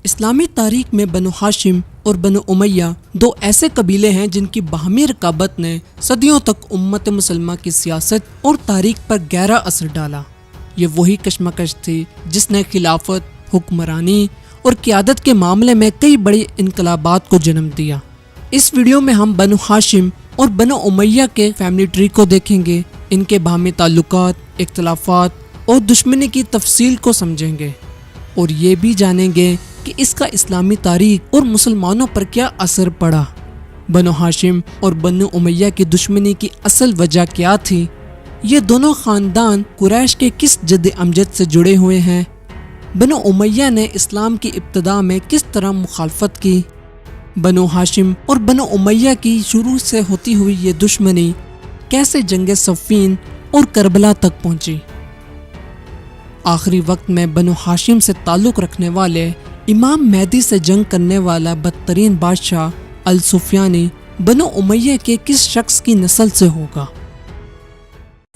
اسلامی تاریخ میں بنو ہاشم اور بنو امیہ دو ایسے قبیلے ہیں جن کی باہمی رقابت نے صدیوں تک امت مسلمہ کی سیاست اور تاریخ پر گہرا اثر ڈالا۔ یہ وہی کشمکش تھی جس نے خلافت، حکمرانی اور قیادت کے معاملے میں کئی بڑے انقلابات کو جنم دیا۔ اس ویڈیو میں ہم بنو ہاشم اور بنو امیہ کے فیملی ٹری کو دیکھیں گے، ان کے باہمی تعلقات، اختلافات اور دشمنی کی تفصیل کو سمجھیں گے، اور یہ بھی جانیں گے کہ اس کا اسلامی تاریخ اور مسلمانوں پر کیا اثر پڑا۔ بنو ہاشم اور بنو امیہ کی دشمنی کی اصل وجہ کیا تھی؟ یہ دونوں خاندان قریش کے کس جد امجد سے جڑے ہوئے ہیں؟ بنو امیہ نے اسلام کی ابتدا میں کس طرح مخالفت کی؟ بنو ہاشم اور بنو امیہ کی شروع سے ہوتی ہوئی یہ دشمنی کیسے جنگ صفین اور کربلا تک پہنچی؟ آخری وقت میں بنو ہاشم سے تعلق رکھنے والے امام مہدی سے جنگ کرنے والا بدترین بادشاہ السفیانی بنو امیہ کے کس شخص کی نسل سے ہوگا؟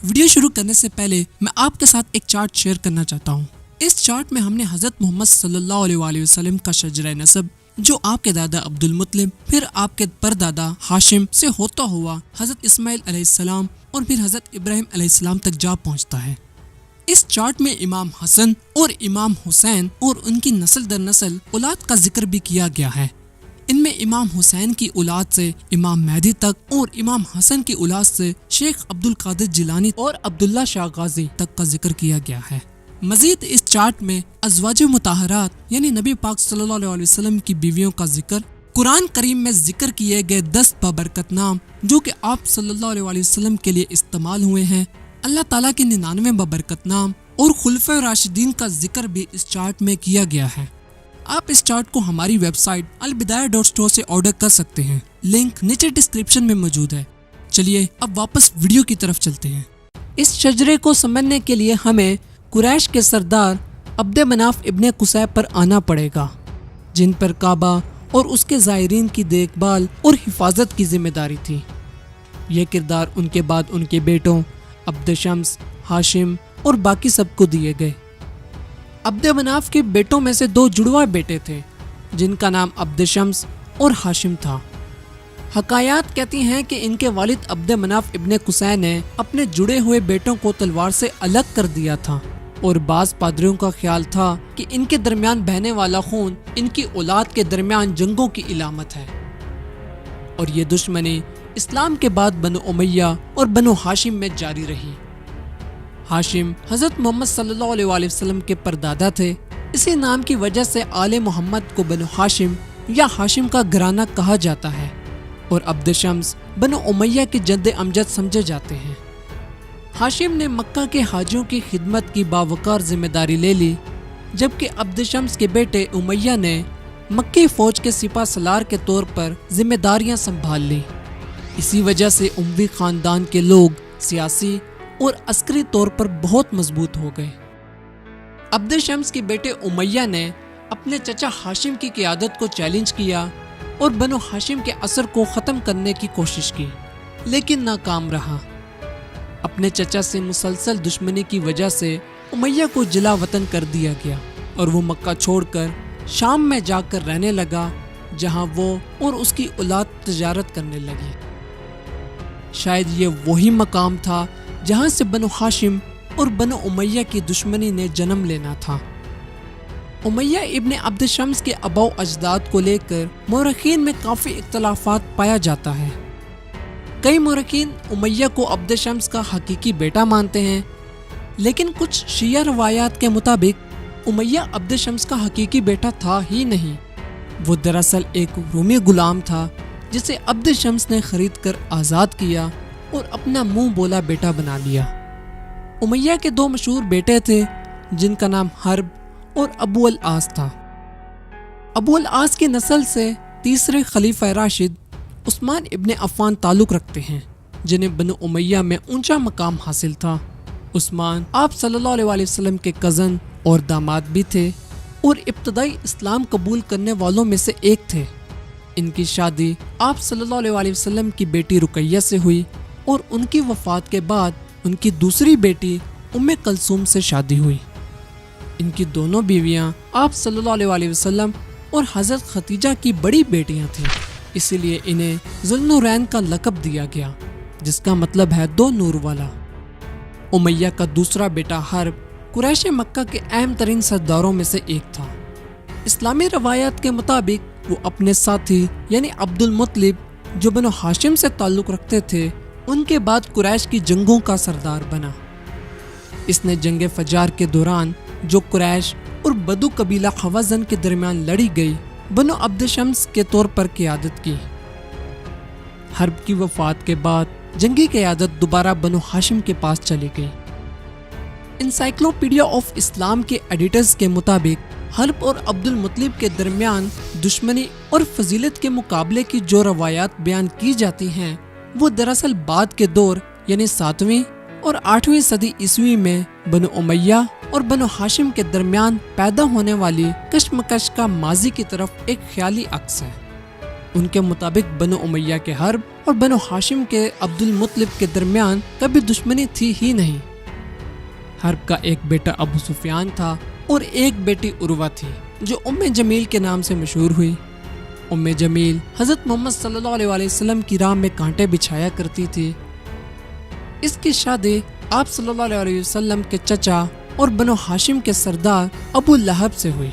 ویڈیو شروع کرنے سے پہلے میں آپ کے ساتھ ایک چارٹ شیئر کرنا چاہتا ہوں۔ اس چارٹ میں ہم نے حضرت محمد صلی اللہ علیہ وآلہ وسلم کا شجرہ نسب، جو آپ کے دادا عبد المطلب، پھر آپ کے پردادا ہاشم سے ہوتا ہوا حضرت اسماعیل علیہ السلام اور پھر حضرت ابراہیم علیہ السلام تک جا پہنچتا ہے۔ اس چارٹ میں امام حسن اور امام حسین اور ان کی نسل در نسل اولاد کا ذکر بھی کیا گیا ہے۔ ان میں امام حسین کی اولاد سے امام مہدی تک اور امام حسن کی اولاد سے شیخ عبد القادر جیلانی اور عبداللہ شاہ غازی تک کا ذکر کیا گیا ہے۔ مزید اس چارٹ میں ازواج مطہرات یعنی نبی پاک صلی اللہ علیہ وسلم کی بیویوں کا ذکر، قرآن کریم میں ذکر کیے گئے 10 بابرکت نام جو کہ آپ صلی اللہ علیہ وسلم کے لیے استعمال ہوئے ہیں، اللہ تعالیٰ کے 99 بابرکت نام اور خلفائے راشدین کا ذکر بھی اس چارٹ میں کیا گیا ہے۔ آپ اس چارٹ کو ہماری ویب سائٹ البدایہ.store سے آرڈر کر سکتے ہیں، لنک نیچے ڈسکرپشن میں موجود ہے۔ چلیے اب واپس ویڈیو کی طرف چلتے ہیں۔ اس شجرے کو سمجھنے کے لیے ہمیں قریش کے سردار عبد مناف ابن قصی پر آنا پڑے گا، جن پر کعبہ اور اس کے زائرین کی دیکھ بھال اور حفاظت کی ذمہ داری تھی۔ یہ کردار ان کے بعد ان کے بیٹوں عبد شمس، ہاشم اور باقی سب کو دیے گئے۔ عبد مناف کے بیٹوں میں سے 2 جڑواں بیٹے تھے جن کا نام عبد شمس اور ہاشم تھا۔ حکایات کہتی ہیں کہ ان کے والد عبد مناف ابن قصی نے اپنے جڑے ہوئے بیٹوں کو تلوار سے الگ کر دیا تھا، اور بعض پادریوں کا خیال تھا کہ ان کے درمیان بہنے والا خون ان کی اولاد کے درمیان جنگوں کی علامت ہے، اور یہ دشمنی اسلام کے بعد بنو امیہ اور بنو ہاشم میں جاری رہی۔ ہاشم حضرت محمد صلی اللہ علیہ وآلہ وسلم کے پردادا تھے، اسی نام کی وجہ سے آل محمد کو بنو ہاشم یا ہاشم کا گھرانہ کہا جاتا ہے، اور عبد شمس بنو امیہ کے جد امجد سمجھے جاتے ہیں۔ ہاشم نے مکہ کے حاجیوں کی خدمت کی باوقار ذمہ داری لے لی، جبکہ عبد شمس کے بیٹے امیہ نے مکی فوج کے سپہ سالار کے طور پر ذمہ داریاں سنبھال لی۔ اسی وجہ سے اموی خاندان کے لوگ سیاسی اور عسکری طور پر بہت مضبوط ہو گئے۔ عبد شمس کے بیٹے امیہ نے اپنے چچا ہاشم کی قیادت کو چیلنج کیا اور بنو ہاشم کے اثر کو ختم کرنے کی کوشش کی، لیکن ناکام رہا۔ اپنے چچا سے مسلسل دشمنی کی وجہ سے امیہ کو جلا وطن کر دیا گیا، اور وہ مکہ چھوڑ کر شام میں جا کر رہنے لگا، جہاں وہ اور اس کی اولاد تجارت کرنے لگی۔ شاید یہ وہی مقام تھا جہاں سے بنو ہاشم اور بنو امیہ کی دشمنی نے جنم لینا تھا۔ امیہ ابن عبد شمس کے آباء و اجداد کو لے کر مورخین میں کافی اختلافات پایا جاتا ہے۔ کئی مورخین امیہ کو عبد شمس کا حقیقی بیٹا مانتے ہیں، لیکن کچھ شیعہ روایات کے مطابق امیہ عبد شمس کا حقیقی بیٹا تھا ہی نہیں، وہ دراصل ایک رومی غلام تھا جسے عبد شمس نے خرید کر آزاد کیا اور اپنا منہ بولا بیٹا بنا لیا۔ امیہ کے 2 مشہور بیٹے تھے جن کا نام حرب اور ابو العاص تھا۔ ابو العاص کی نسل سے تیسرے خلیفہ راشد عثمان ابن عفان تعلق رکھتے ہیں، جنہیں بنو امیہ میں اونچا مقام حاصل تھا۔ عثمان آپ صلی اللہ علیہ وآلہ وسلم کے کزن اور داماد بھی تھے، اور ابتدائی اسلام قبول کرنے والوں میں سے ایک تھے۔ ان کی شادی آپ صلی اللہ علیہ وآلہ وسلم کی بیٹی رقیہ سے ہوئی، اور ان کی وفات کے بعد ان کی دوسری بیٹی ام کلثوم سے شادی ہوئی۔ ان کی دونوں بیویاں آپ صلی اللہ علیہ وسلم اور حضرت خدیجہ کی بڑی بیٹیاں تھیں، اسی لیے انہیں ذوالنورین کا لقب دیا گیا، جس کا مطلب ہے دو نور والا۔ امیہ کا دوسرا بیٹا حرب قریش مکہ کے اہم ترین سرداروں میں سے ایک تھا۔ اسلامی روایات کے مطابق وہ اپنے ساتھی یعنی عبد المطلب جو بنو ہاشم سے تعلق رکھتے تھے ان کے بعد قریش کی جنگوں کا سردار بنا۔ اس نے جنگ فجار کے دوران جو قریش اور بدو قبیلہ خوازن کے درمیان لڑی گئی بنو عبد شمس کے طور پر قیادت کی۔ حرب کی وفات کے بعد جنگی قیادت دوبارہ بنو ہاشم کے پاس چلی گئی۔ انسائکلوپیڈیا آف اسلام کے ایڈیٹرز کے مطابق حرب اور عبد المطلب کے درمیان دشمنی اور فضیلت کے مقابلے کی جو روایات بیان کی جاتی ہیں وہ دراصل بعد کے دور یعنی 7ویں اور 8ویں صدی عیسوی میں بنو امیہ اور بنو ہاشم کے درمیان پیدا ہونے والی کشمکش کا ماضی کی طرف ایک خیالی عکس ہے۔ ان کے مطابق بنو امیہ کے حرب اور بنو ہاشم کے عبد المطلب کے درمیان کبھی دشمنی تھی ہی نہیں۔ حرب کا ایک بیٹا ابو سفیان تھا اور ایک بیٹی عروہ تھی جو ام جمیل کے نام سے مشہور ہوئی۔ ام جمیل حضرت محمد صلی اللہ علیہ وسلم کی راہ میں کانٹے بچھایا کرتی تھی۔ اس کی شادی آپ صلی اللہ علیہ وسلم کے چچا اور بنو ہاشم کے سردار ابو لہب سے ہوئی،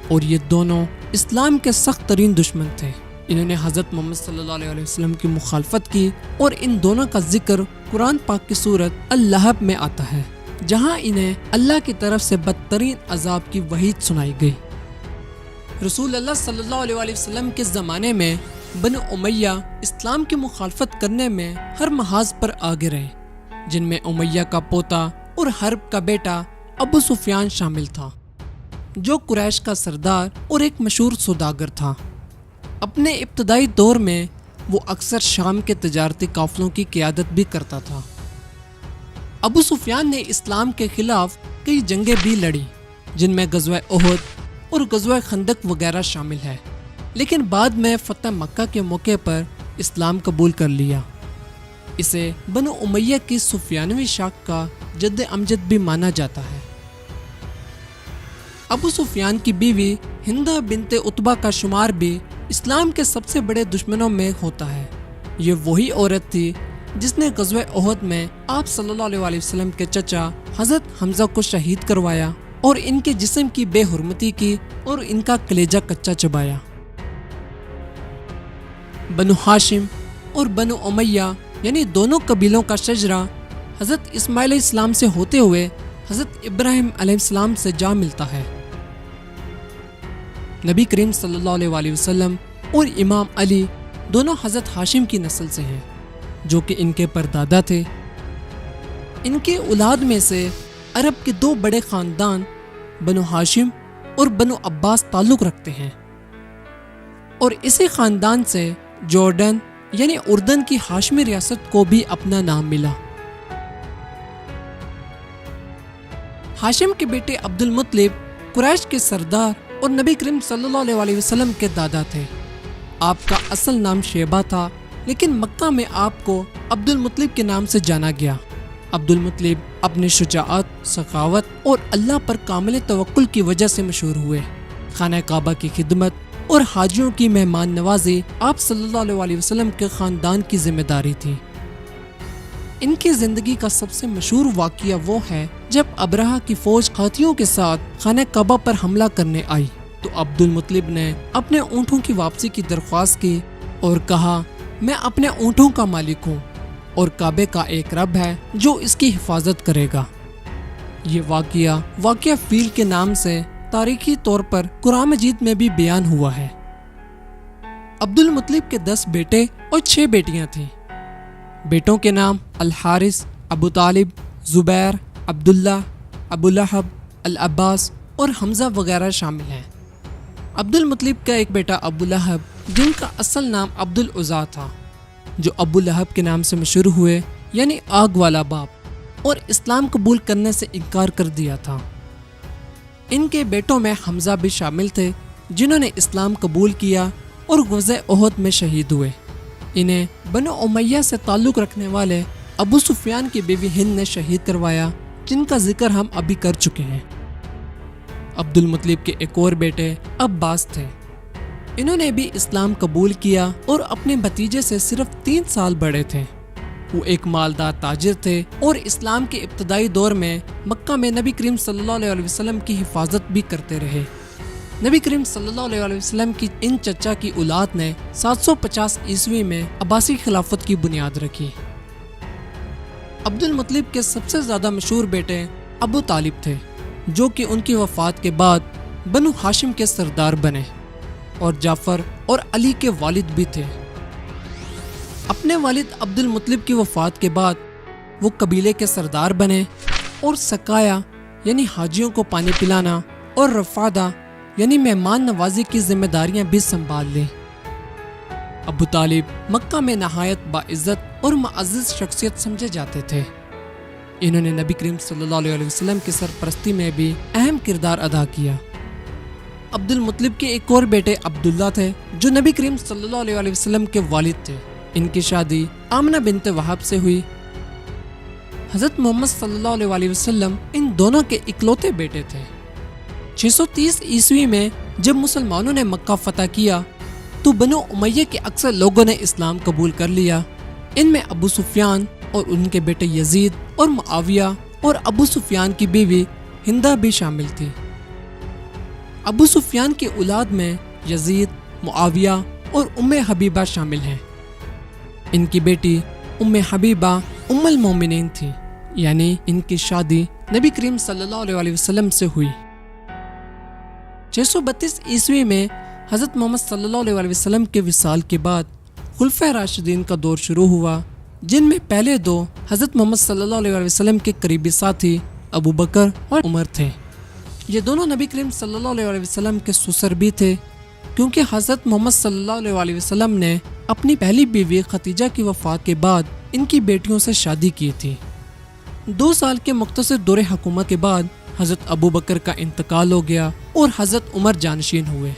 اور یہ دونوں اسلام کے سخت ترین دشمن تھے۔ انہوں نے حضرت محمد صلی اللہ علیہ وسلم کی مخالفت کی اور ان دونوں کا ذکر قرآن پاک کی سورت اللہب میں آتا ہے، جہاں انہیں اللہ کی طرف سے بدترین عذاب کی وعید سنائی گئی۔ رسول اللہ صلی اللہ علیہ وسلم کے زمانے میں بنو امیہ اسلام کی مخالفت کرنے میں ہر محاذ پر آگے رہے، جن میں امیہ کا پوتا اور حرب کا بیٹا ابو سفیان شامل تھا، جو قریش کا سردار اور ایک مشہور سوداگر تھا۔ اپنے ابتدائی دور میں وہ اکثر شام کے تجارتی قافلوں کی قیادت بھی کرتا تھا۔ ابو سفیان نے اسلام کے خلاف کئی جنگیں بھی لڑی، جن میں غزوہ احد اور غزوہ خندق وغیرہ شامل ہے، لیکن بعد میں فتح مکہ کے موقع پر اسلام قبول کر لیا۔ اسے بنو امیہ کی سفیانوی شاخ کا جد امجد بھی مانا جاتا ہے۔ ابو سفیان کی بیوی ہندہ بنت عتبہ کا شمار بھی اسلام کے سب سے بڑے دشمنوں میں ہوتا ہے۔ یہ وہی عورت تھی جس نے غزوہ احد میں آپ صلی اللہ علیہ وسلم کے چچا حضرت حمزہ کو شہید کروایا اور ان کے جسم کی بے حرمتی کی اور ان کا کلیجہ کچا چبایا۔ بنو ہاشم اور بنو امیہ یعنی دونوں قبیلوں کا شجرہ حضرت اسماعیل علیہ السلام سے ہوتے ہوئے حضرت ابراہیم علیہ السلام سے جا ملتا ہے۔ نبی کریم صلی اللہ علیہ وسلم اور امام علی دونوں حضرت ہاشم کی نسل سے ہیں، جو کہ ان کے پردادا تھے۔ ان کے اولاد میں سے عرب کے دو بڑے خاندان بنو ہاشم اور بنو عباس تعلق رکھتے ہیں، اور اسی خاندان سے جورڈن یعنی اردن کی ہاشمی ریاست کو بھی اپنا نام ملا۔ ہاشم کے بیٹے عبد المطلب قریش کے سردار اور نبی کریم صلی اللہ علیہ وسلم کے دادا تھے۔ آپ کا اصل نام شیبہ تھا، لیکن مکہ میں آپ کو عبد المطلب کے نام سے جانا گیا۔ عبد المطلب اپنے شجاعت، سخاوت اور اللہ پر کامل توکل کی وجہ سے مشہور ہوئے۔ خانہ کعبہ کی خدمت اور حاجیوں کی مہمان نوازی آپ صلی اللہ علیہ وسلم کے خاندان کی ذمہ داری تھی۔ ان کی زندگی کا سب سے مشہور واقعہ وہ ہے جب ابرہہ کی فوج ہاتھیوں کے ساتھ خانہ کعبہ پر حملہ کرنے آئی تو عبد المطلب نے اپنے اونٹوں کی واپسی کی درخواست کی اور کہا، میں اپنے اونٹوں کا مالک ہوں اور کعبے کا ایک رب ہے جو اس کی حفاظت کرے گا۔ یہ واقعہ فیل کے نام سے تاریخی طور پر قرآن مجید میں بھی بیان ہوا ہے۔ عبد المطلب کے 10 بیٹے اور 6 بیٹیاں تھیں۔ بیٹوں کے نام الحارث، ابو طالب، زبیر، عبداللہ، ابو لہب، العباس اور حمزہ وغیرہ شامل ہیں۔ عبد المطلب کا ایک بیٹا ابو لہب جن کا اصل نام عبد العزیٰ تھا، جو ابو لہب کے نام سے مشہور ہوئے یعنی آگ والا باپ، اور اسلام قبول کرنے سے انکار کر دیا تھا۔ ان کے بیٹوں میں حمزہ بھی شامل تھے جنہوں نے اسلام قبول کیا اور غزوہ احد میں شہید ہوئے۔ انہیں بنو امیہ سے تعلق رکھنے والے ابو سفیان کی بیوی ہند نے شہید کروایا، جن کا ذکر ہم ابھی کر چکے ہیں۔ عبد المطلب کے ایک اور بیٹے عباس تھے انہوں نے بھی اسلام قبول کیا اور اپنے بھتیجے سے صرف 3 سال بڑے تھے۔ وہ ایک مالدار تاجر تھے اور اسلام کے ابتدائی دور میں مکہ میں نبی کریم صلی اللہ علیہ وسلم کی حفاظت بھی کرتے رہے۔ نبی کریم صلی اللہ علیہ وسلم کی ان چچا کی اولاد نے 750 عیسوی میں عباسی خلافت کی بنیاد رکھی۔ عبد المطلب کے سب سے زیادہ مشہور بیٹے ابو طالب تھے، جو کہ ان کی وفات کے بعد بنو ہاشم کے سردار بنے، اور جعفر اور علی کے والد بھی تھے۔ اپنے والد عبد المطلب کی وفات کے بعد وہ قبیلے کے سردار بنے اور سقایا یعنی حاجیوں کو پانی پلانا اور رفادہ یعنی مہمان نوازی کی ذمہ داریاں بھی سنبھال لیں۔ ابو طالب مکہ میں نہایت باعزت اور معزز شخصیت سمجھے جاتے تھے۔ انہوں نے نبی کریم صلی اللہ علیہ وسلم کی سرپرستی میں بھی اہم کردار ادا کیا۔ عبد المطلب کے ایک اور بیٹے عبداللہ تھے، جو نبی کریم صلی اللہ علیہ وسلم کے والد تھے۔ ان کی شادی آمنہ بنت وہب سے ہوئی۔ حضرت محمد صلی اللہ علیہ وسلم ان دونوں کے اکلوتے بیٹے تھے۔ 630 عیسوی میں جب مسلمانوں نے مکہ فتح کیا تو بنو امیہ کے اکثر لوگوں نے اسلام قبول کر لیا۔ ان میں ابو سفیان اور ان کے بیٹے یزید اور معاویہ اور ابو سفیان کی بیوی ہندہ بھی شامل تھی۔ ابو سفیان کی اولاد میں یزید، معاویہ اور ام حبیبہ شامل ہیں۔ ان کی بیٹی ام حبیبہ ام المومنین تھی، یعنی ان کی شادی نبی کریم صلی اللہ علیہ وسلم سے ہوئی۔ 632 عیسوی میں حضرت محمد صلی اللہ علیہ وسلم کے وصال کے بعد خلفائے راشدین کا دور شروع ہوا، جن میں پہلے 2 حضرت محمد صلی اللہ علیہ وسلم کے قریبی ساتھی ابو بکر اور عمر تھے۔ یہ دونوں نبی کریم صلی اللہ علیہ وسلم کے سسر بھی تھے، کیونکہ حضرت محمد صلی اللہ علیہ وسلم نے اپنی پہلی بیوی خدیجہ کی وفات کے بعد ان کی بیٹیوں سے شادی کی تھی۔ 2 سال کے مختصر دور حکومت کے بعد حضرت ابو بکر کا انتقال ہو گیا اور حضرت عمر جانشین ہوئے۔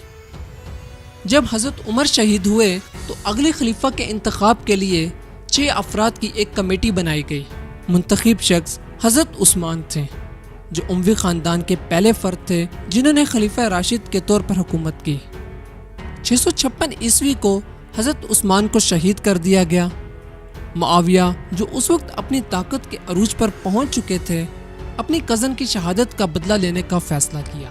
جب حضرت عمر شہید ہوئے تو اگلے خلیفہ کے انتخاب کے لیے 6 افراد کی ایک کمیٹی بنائی گئی۔ منتخب شخص حضرت عثمان تھے، جو اموی خاندان کے پہلے فرد تھے جنہوں نے خلیفہ راشد کے طور پر حکومت کی۔ 656 عیسوی کو حضرت عثمان کو شہید کر دیا گیا۔ معاویہ، جو اس وقت اپنی طاقت کے عروج پر پہنچ چکے تھے، اپنی کزن کی شہادت کا بدلہ لینے کا فیصلہ کیا۔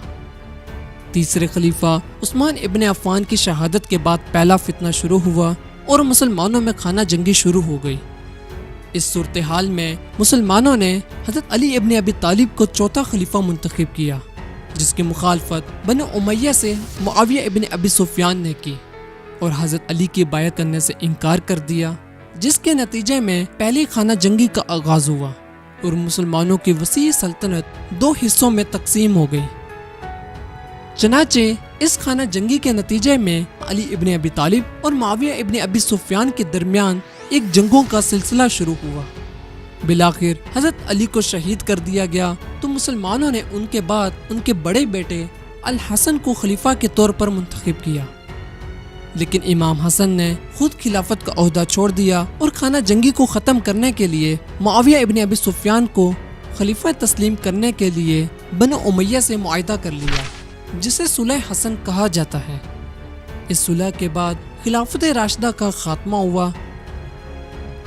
تیسرے خلیفہ عثمان ابن عفان کی شہادت کے بعد پہلا فتنہ شروع ہوا اور مسلمانوں میں خانہ جنگی شروع ہو گئی۔ اس صورتحال میں مسلمانوں نے حضرت علی ابن ابی طالب کو چوتھا خلیفہ منتخب کیا، جس کی مخالفت بنو امیہ سے معاویہ ابن ابی سفیان نے کی اور حضرت علی کی بیعت کرنے سے انکار کر دیا، جس کے نتیجے میں پہلی خانہ جنگی کا آغاز ہوا اور مسلمانوں کی وسیع سلطنت 2 حصوں میں تقسیم ہو گئی۔ چنانچہ اس خانہ جنگی کے نتیجے میں علی ابن ابی طالب اور معاویہ ابن ابی سفیان کے درمیان ایک جنگوں کا سلسلہ شروع ہوا۔ بالآخر حضرت علی کو شہید کر دیا گیا تو مسلمانوں نے ان کے بعد ان کے بڑے بیٹے الحسن کو خلیفہ کے طور پر منتخب کیا، لیکن امام حسن نے خود خلافت کا عہدہ چھوڑ دیا اور خانہ جنگی کو ختم کرنے کے لیے معاویہ ابن ابی سفیان کو خلیفہ تسلیم کرنے کے لیے بنو امیہ سے معاہدہ کر لیا، جسے صلح حسن کہا جاتا ہے۔ اس صلح کے بعد خلافت راشدہ کا خاتمہ ہوا۔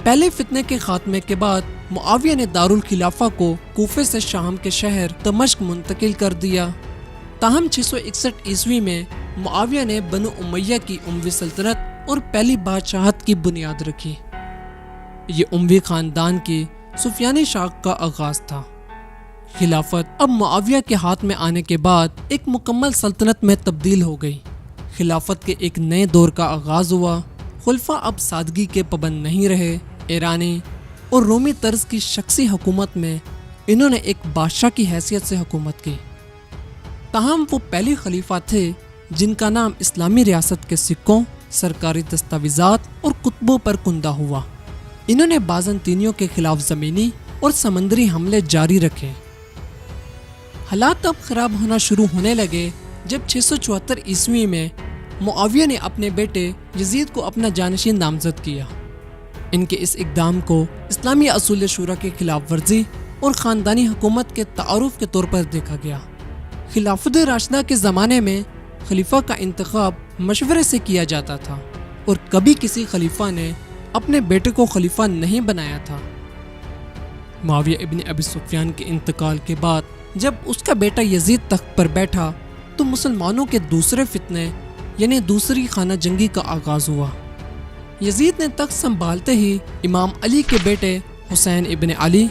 پہلے فتنے کے خاتمے کے بعد معاویہ نے دارالخلافہ کو کوفے سے شام کے شہر دمشق منتقل کر دیا۔ تاہم 661 عیسوی میں معاویہ نے بنو امیہ کی اموی سلطنت اور پہلی بادشاہت کی بنیاد رکھی۔ یہ اموی خاندان کی سفیانی شاخ کا آغاز تھا۔ خلافت اب معاویہ کے ہاتھ میں آنے کے بعد ایک مکمل سلطنت میں تبدیل ہو گئی۔ خلافت کے ایک نئے دور کا آغاز ہوا۔ خلفاء اب سادگی کے پابند نہیں رہے۔ ایرانی اور رومی طرز کی شخصی حکومت میں انہوں نے ایک بادشاہ کی حیثیت سے حکومت کی۔ تاہم وہ پہلے خلیفہ تھے جن کا نام اسلامی ریاست کے سکوں، سرکاری دستاویزات اور کتبوں پر کندہ ہوا۔ انہوں نے بازنطینیوں کے خلاف زمینی اور سمندری حملے جاری رکھے۔ حالات اب خراب ہونا شروع ہونے لگے جب 674 عیسوی میں معاویہ نے اپنے بیٹے یزید کو اپنا جانشین نامزد کیا۔ ان کے اس اقدام کو اسلامی اصول شورا کے خلاف ورزی اور خاندانی حکومت کے تعارف کے طور پر دیکھا گیا۔ خلافت راشدہ کے زمانے میں خلیفہ کا انتخاب مشورے سے کیا جاتا تھا اور کبھی کسی خلیفہ نے اپنے بیٹے کو خلیفہ نہیں بنایا تھا۔ معاویہ ابن ابی سفیان کے انتقال کے بعد جب اس کا بیٹا یزید تخت پر بیٹھا تو مسلمانوں کے دوسرے فتنے یعنی دوسری خانہ جنگی کا آغاز ہوا۔ یزید نے تخت سنبھالتے ہی امام علی کے بیٹے حسین ابن علی،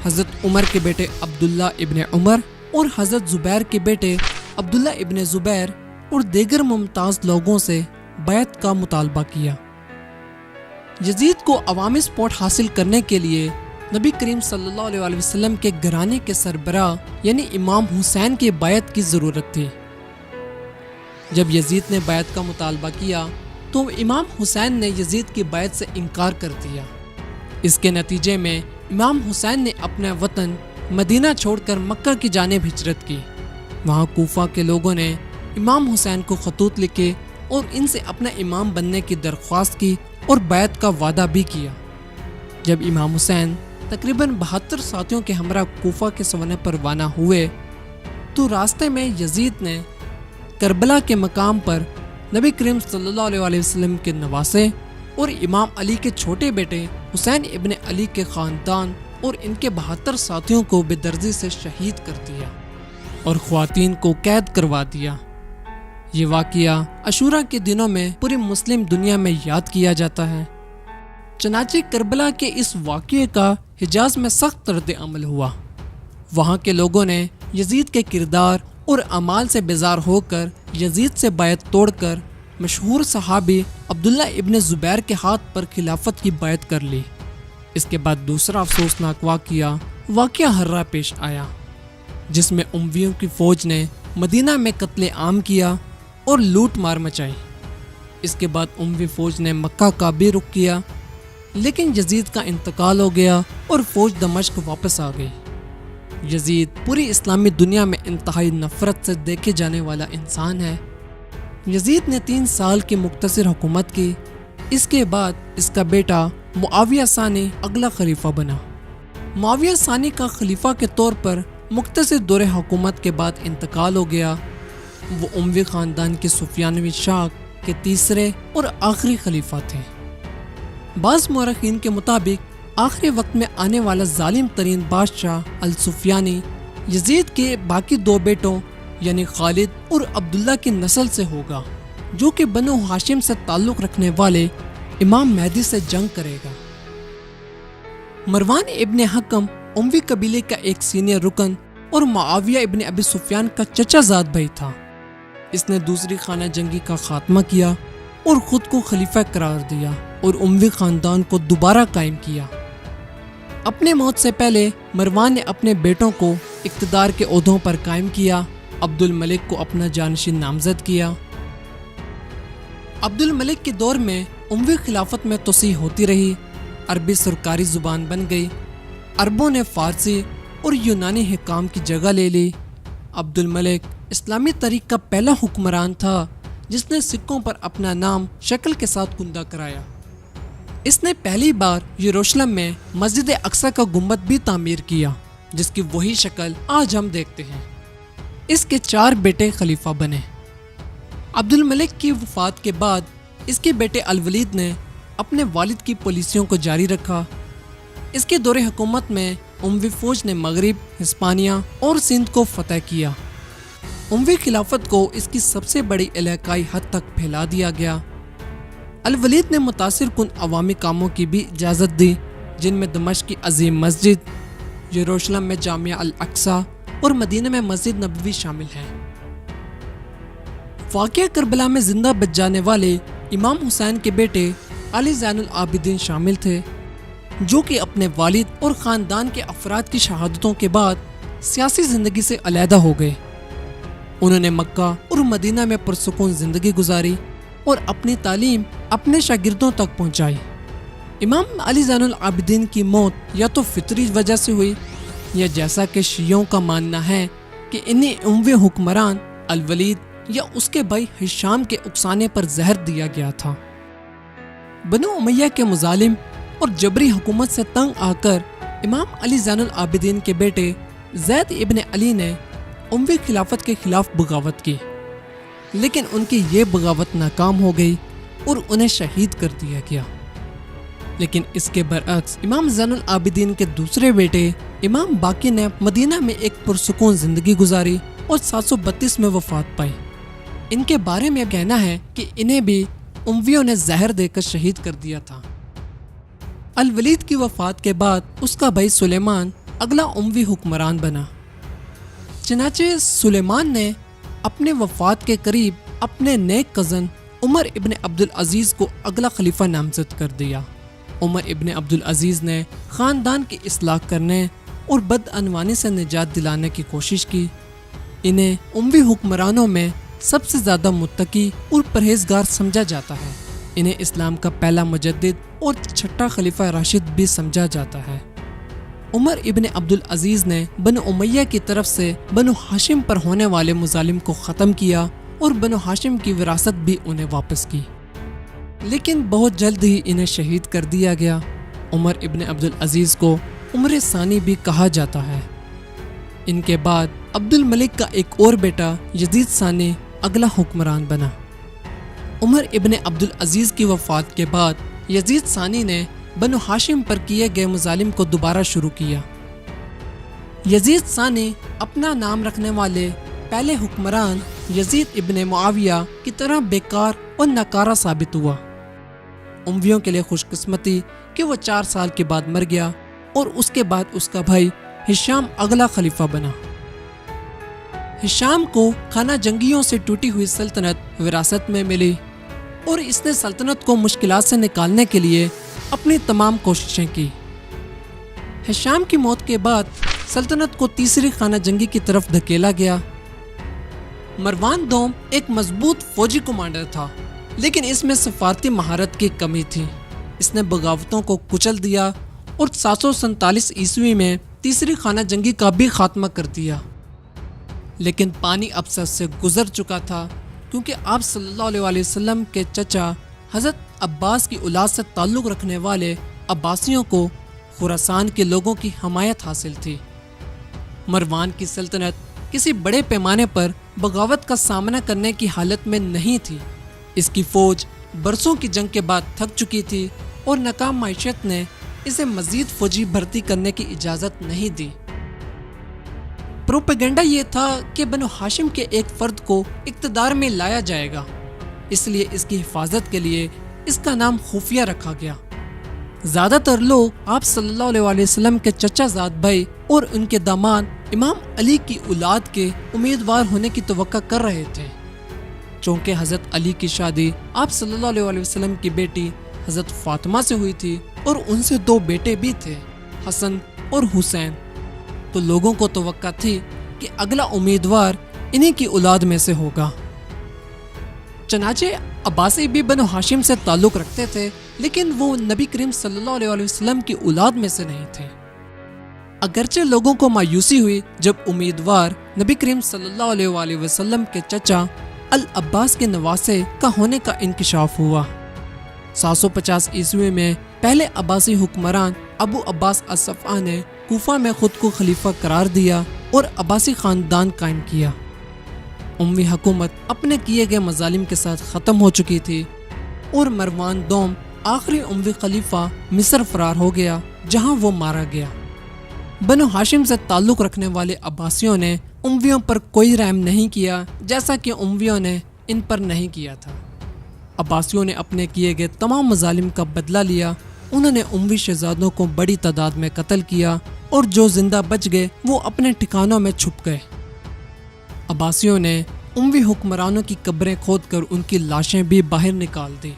حضرت عمر کے بیٹے عبداللہ ابن عمر اور حضرت زبیر کے بیٹے عبداللہ ابن زبیر اور دیگر ممتاز لوگوں سے بیعت کا مطالبہ کیا۔ یزید کو عوامی سپورٹ حاصل کرنے کے لیے نبی کریم صلی اللہ علیہ وسلم کے گھرانے کے سربراہ یعنی امام حسین کی بیعت کی ضرورت تھی۔ جب یزید نے بیعت کا مطالبہ کیا تو امام حسین نے یزید کی بیعت سے انکار کر دیا۔ اس کے نتیجے میں امام حسین نے اپنا وطن مدینہ چھوڑ کر مکہ کی جانب ہجرت کی۔ وہاں کوفہ کے لوگوں نے امام حسین کو خطوط لکھے اور ان سے اپنا امام بننے کی درخواست کی اور بیعت کا وعدہ بھی کیا۔ جب امام حسین تقریباً 72 ساتھیوں کے ہمراہ کوفہ کے سونے پر روانہ ہوئے تو راستے میں یزید نے کربلا کے مقام پر نبی کریم صلی اللہ علیہ وسلم کے نواسے اور امام علی کے چھوٹے بیٹے حسین ابن علی کے خاندان اور ان کے 72 ساتھیوں کو بے دردی سے شہید کر دیا اور خواتین کو قید کروا دیا۔ یہ واقعہ عاشورہ کے دنوں میں پوری مسلم دنیا میں یاد کیا جاتا ہے۔ چنانچہ کربلا کے اس واقعے کا حجاز میں سخت رد عمل ہوا۔ وہاں کے لوگوں نے یزید کے کردار اور اعمال سے بیزار ہو کر یزید سے بیعت توڑ کر مشہور صحابی عبداللہ ابن زبیر کے ہاتھ پر خلافت کی بیعت کر لی۔ اس کے بعد دوسرا افسوسناک واقعہ ہررا پیش آیا، جس میں امویوں کی فوج نے مدینہ میں قتل عام کیا اور لوٹ مار مچائی۔ اس کے بعد اموی فوج نے مکہ کا بھی رخ کیا، لیکن یزید کا انتقال ہو گیا اور فوج دمشق واپس آ گئی۔ یزید پوری اسلامی دنیا میں انتہائی نفرت سے دیکھے جانے والا انسان ہے۔ یزید نے 3 سال کی مختصر حکومت کی۔ اس کے بعد اس کا بیٹا معاویہ ثانی اگلا خلیفہ بنا۔ معاویہ ثانی کا خلیفہ کے طور پر مختصر دور حکومت کے بعد انتقال ہو گیا۔ وہ اموی خاندان کے سفیانوی شاخ کے تیسرے اور آخری خلیفہ تھے۔ بعض مورخین کے مطابق آخری وقت میں آنے والا ظالم ترین بادشاہ السفیانی یزید کے باقی 2 بیٹوں یعنی خالد اور عبداللہ کی نسل سے ہوگا، جو کہ بنو ہاشم سے تعلق رکھنے والے امام مہدی سے جنگ کرے گا۔ مروان ابن حکم اموی قبیلے کا ایک سینئر رکن اور معاویہ ابن ابی سفیان کا چچا زاد بھائی تھا۔ اس نے دوسری خانہ جنگی کا خاتمہ کیا اور خود کو خلیفہ قرار دیا اور اموی خاندان کو دوبارہ قائم کیا۔ اپنے موت سے پہلے مروان نے اپنے بیٹوں کو اقتدار کے عہدوں پر قائم کیا۔ عبد الملک کو اپنا جانشین نامزد کیا۔ عبد الملک کے دور میں اموی خلافت میں توسیع ہوتی رہی، عربی سرکاری زبان بن گئی، عربوں نے فارسی اور یونانی حکام کی جگہ لے لی۔ عبد الملک اسلامی تاریخ کا پہلا حکمران تھا جس نے سکوں پر اپنا نام شکل کے ساتھ کندہ کرایا۔ اس نے پہلی بار یروشلم میں مسجد اقصی کا گنبد بھی تعمیر کیا، جس کی وہی شکل آج ہم دیکھتے ہیں۔ اس کے 4 بیٹے خلیفہ بنے۔ عبد الملک کی وفات کے بعد اس کے بیٹے الولید نے اپنے والد کی پالیسیوں کو جاری رکھا۔ اس کے دور حکومت میں اموی فوج نے مغرب، ہسپانیہ اور سندھ کو فتح کیا۔ اموی خلافت کو اس کی سب سے بڑی علاقائی حد تک پھیلا دیا گیا۔ الولید نے متاثر کن عوامی کاموں کی بھی اجازت دی، جن میں دمشق کی عظیم مسجد، یروشلم میں جامعہ الاقصی اور مدینہ میں مسجد نبوی شامل ہیں۔ واقعہ کربلا میں زندہ بچ جانے والے امام حسین کے بیٹے علی زین العابدین شامل تھے، جو کہ اپنے والد اور خاندان کے افراد کی شہادتوں کے بعد سیاسی زندگی سے علیحدہ ہو گئے۔ انہوں نے مکہ اور مدینہ میں پرسکون زندگی گزاری اور اپنی تعلیم اپنے شاگردوں تک پہنچائی۔ امام علی زین العابدین کی موت یا تو فطری وجہ سے ہوئی یا جیسا کہ شیعوں کا ماننا ہے کہ انہیں اموی حکمران الولید یا اس کے بھائی ہشام کے اکسانے پر زہر دیا گیا تھا۔ بنو امیہ کے مظالم اور جبری حکومت سے تنگ آ کر امام علی زین العابدین کے بیٹے زید ابن علی نے اموی خلافت کے خلاف بغاوت کی، لیکن ان کی یہ بغاوت ناکام ہو گئی اور انہیں شہید کر دیا گیا۔ لیکن اس کے برعکس امام زین العابدین کے دوسرے بیٹے امام باقر نے مدینہ میں ایک پرسکون زندگی گزاری اور 732 میں وفات پائی۔ ان کے بارے میں کہنا ہے کہ انہیں بھی امویوں نے زہر دے کر شہید کر دیا تھا۔ الولید کی وفات کے بعد اس کا بھائی سلیمان اگلا اموی حکمران بنا۔ چنانچہ سلیمان نے اپنے وفات کے قریب اپنے نیک کزن عمر ابن عبدالعزیز کو اگلا خلیفہ نامزد کر دیا۔ عمر ابن عبدالعزیز نے خاندان کی اصلاح کرنے اور بدعنوانی سے نجات دلانے کی کوشش کی۔ انہیں اموی حکمرانوں میں سب سے زیادہ متقی اور پرہیزگار سمجھا جاتا ہے۔ انہیں اسلام کا پہلا مجدد اور چھٹا خلیفہ راشد بھی سمجھا جاتا ہے۔ عمر ابن عبدالعزیز نے بنو امیہ کی طرف سے بنو ہاشم پر ہونے والے مظالم کو ختم کیا اور بنو ہاشم کی وراثت بھی انہیں واپس کی، لیکن بہت جلد ہی انہیں شہید کر دیا گیا۔ عمر ابن عبدالعزیز کو عمر ثانی بھی کہا جاتا ہے۔ ان کے بعد عبد الملک کا ایک اور بیٹا یزید ثانی اگلا حکمران بنا۔ عمر ابن عبدالعزیز کی وفات کے بعد یزید ثانی نے بنو ہاشم پر کیے گئے مظالم کو دوبارہ شروع کیا۔ یزید ثانی اپنا نام رکھنے والے پہلے حکمران یزید ابن معاویہ کی طرح بیکار اور ناکارہ ثابت ہوا۔ امویوں کے لیے خوش قسمتی کہ وہ 4 سال کے بعد مر گیا اور اس کے بعد اس کا بھائی ہشام اگلا خلیفہ بنا۔ ہشام کو خانہ جنگیوں سے ٹوٹی ہوئی سلطنت وراثت میں ملی اور اس نے سلطنت کو مشکلات سے نکالنے کے لیے اپنی تمام کوششیں کی۔ ہشام کی موت کے بعد سلطنت کو تیسری خانہ جنگی کی طرف دھکیلا گیا۔ مروان دوم ایک مضبوط فوجی کمانڈر تھا، لیکن اس میں سفارتی مہارت کی کمی تھی۔ اس نے بغاوتوں کو کچل دیا اور 747 عیسوی میں تیسری خانہ جنگی کا بھی خاتمہ کر دیا۔ لیکن پانی اب سر سے گزر چکا تھا، کیونکہ آپ صلی اللہ علیہ وسلم کے چچا حضرت عباس کی اولاد سے تعلق رکھنے والے عباسیوں کو خراسان کے لوگوں کی حمایت حاصل تھی۔ مروان کی سلطنت کسی بڑے پیمانے پر بغاوت کا سامنا کرنے کی حالت میں نہیں تھی۔ اس کی فوج برسوں کی جنگ کے بعد تھک چکی تھی اور ناکام معیشت نے اسے مزید فوجی بھرتی کرنے کی اجازت نہیں دی۔ پروپیگنڈا یہ تھا کہ بنو ہاشم کے ایک فرد کو اقتدار میں لایا جائے گا، اس لیے اس کی حفاظت کے لیے اس کا نام خفیہ رکھا گیا۔ زیادہ تر لوگ آپ صلی اللہ علیہ وسلم کے چچا زاد بھائی اور ان کے داماد امام علی کی اولاد کے امیدوار ہونے کی توقع کر رہے تھے، چونکہ حضرت علی کی شادی آپ صلی اللہ علیہ وسلم کی بیٹی حضرت فاطمہ سے ہوئی تھی اور ان سے 2 بیٹے بھی تھے، حسن اور حسین۔ تو لوگوں کو توقع تھی کہ اگلا امیدوار انہی کی اولاد میں سے ہوگا۔ چنانچہ عباسی بھی بنو ہاشم سے تعلق رکھتے تھے، لیکن وہ نبی کریم صلی اللہ علیہ وسلم کی اولاد میں سے نہیں تھے۔ اگرچہ لوگوں کو مایوسی ہوئی جب امیدوار نبی کریم صلی اللہ علیہ وسلم کے چچا العباس کے نواسے کا ہونے کا انکشاف ہوا۔ 750 عیسوی میں پہلے عباسی حکمران ابو عباس الصفا نے کوفہ میں خود کو خلیفہ قرار دیا اور عباسی خاندان قائم کیا۔ اموی حکومت اپنے کیے گئے مظالم کے ساتھ ختم ہو چکی تھی اور مروان دوم آخری اموی خلیفہ مصر فرار ہو گیا، جہاں وہ مارا گیا۔ بنو ہاشم سے تعلق رکھنے والے عباسیوں نے امویوں پر کوئی رحم نہیں کیا، جیسا کہ امویوں نے ان پر نہیں کیا تھا۔ عباسیوں نے اپنے کیے گئے تمام مظالم کا بدلہ لیا۔ انہوں نے اموی شہزادوں کو بڑی تعداد میں قتل کیا اور جو زندہ بچ گئے وہ اپنے ٹھکانوں میں چھپ گئے۔ عباسیوں نے اموی حکمرانوں کی قبریں کھود کر ان کی لاشیں بھی باہر نکال دی،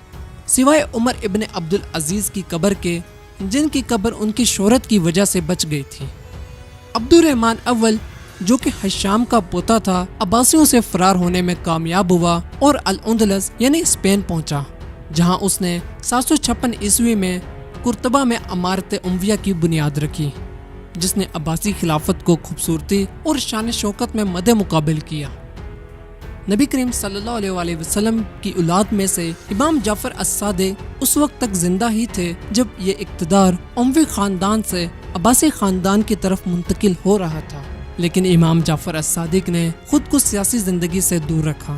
سوائے عمر ابن عبدالعزیز کی قبر کے، جن کی قبر ان کی شہرت کی وجہ سے بچ گئی تھی۔ عبد الرحمن اول، جو کہ ہشام کا پوتا تھا، عباسیوں سے فرار ہونے میں کامیاب ہوا اور الاندلس یعنی اسپین پہنچا، جہاں اس نے 756 عیسوی میں قرطبہ میں عمارت امویہ کی بنیاد رکھی، جس نے عباسی خلافت کو خوبصورتی اور شان شوکت میں مد مقابل کیا۔ نبی کریم صلی اللہ علیہ وسلم کی اولاد میں سے امام جعفر الصادق اس وقت تک زندہ ہی تھے جب یہ اقتدار اموی خاندان سے عباسی خاندان کی طرف منتقل ہو رہا تھا، لیکن امام جعفر الصادق نے خود کو سیاسی زندگی سے دور رکھا۔